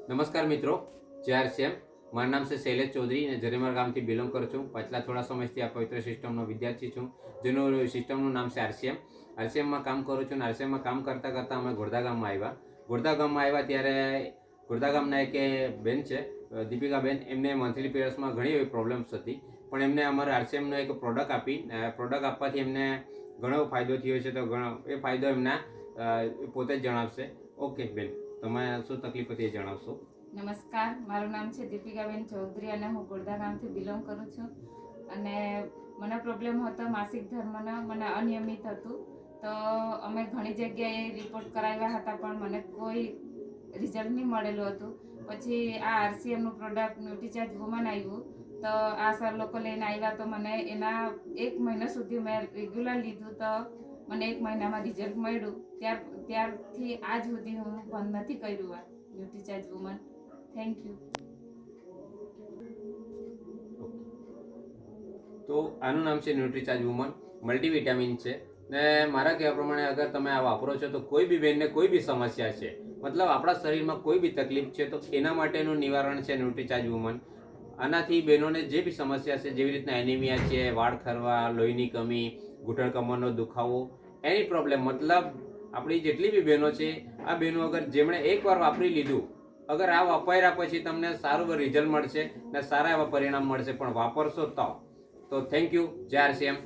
નમસ્કાર મિત્રો, જય આરસીએમ. મારું નામ છે શૈલેષ ચૌધરી અને જરેમર ગામથી બિલોંગ કરું છું. પાછલા થોડા સમયથી આ પવિત્ર સિસ્ટમનો વિદ્યાર્થી છું, જેનું સિસ્ટમનું નામ છે આરસીએમ. આરસીએમમાં કામ કરું છું અને આરસીએમમાં કામ કરતાં કરતાં અમે ગોરધા ગામમાં આવ્યા. ગોરધા ગામમાં આવ્યા ત્યારે ગોરધા ગામના એક બેન છે, દીપિકાબેન. એમને મંથલી પીરિયડ્સમાં ઘણી એવી પ્રોબ્લેમ્સ હતી, પણ એમને અમારા આરસીએમનો એક પ્રોડક્ટ આપી. પ્રોડક્ટ આપવાથી એમને ઘણો ફાયદો થયો છે. તો એ ફાયદો એમના પોતે જ જણાવશે. ઓકે બેન, તમે શું તકલીફ હતી એ જણાવશો? નમસ્કાર, મારું નામ છે દીપિકાબેન ચૌધરી અને હું ગોરધા ગામથી બિલોંગ કરું છું. અને મને પ્રોબ્લેમ હતો માસિક ધર્મનો, મને અનિયમિત હતું. તો અમે ઘણી જગ્યાએ રિપોર્ટ કરાવ્યા હતા, પણ મને કોઈ રિઝલ્ટ નહીં મળેલું હતું. પછી આ આરસીએમનું પ્રોડક્ટ ન્યુટ્રીચાર્જ વુમન આવ્યું, તો આ સર લોકો લઈને આવ્યા. તો મને એના 1 મહિના સુધી મેં રેગ્યુલર લીધું, તો મને 1 મહિનામાં રિઝલ્ટ મળ્યું. ત્યારથી આજ સુધી હું બંધ નથી કર્યું આ ન્યુટ્રીચાર્જ વુમન. Thank you. તો આનું નામ છે ન્યુટ્રીચાર્જ વુમન. મલ્ટીવિટામિન છે ને મારા કહેવા પ્રમાણે અગર તમે આ વાપરો છો તો કોઈ બી બેનને કોઈ બી સમસ્યા છે, મતલબ આપણા શરીરમાં કોઈ બી તકલીફ છે, તો એના માટેનું નિવારણ છે ન્યુટ્રીચાર્જ વુમન. આનાથી બહેનોને જે બી સમસ્યા છે, જેવી રીતના એનિમિયા છે, વાળ ખરવા, લોહીની કમી, ઘૂંટણ કમરનો દુખાવો, એની પ્રોબ્લેમ, મતલબ આપણી જેટલી બી બહેનો છે, આ બહેનો અગર જેમણે એકવાર વાપરી લીધું, અગર આ વાપર્યા પછી તમને સારું રિઝલ્ટ મળશે ને સારા એવા પરિણામ મળશે. પણ વાપરશો તો થેન્ક યુ. જય આરસીએમ.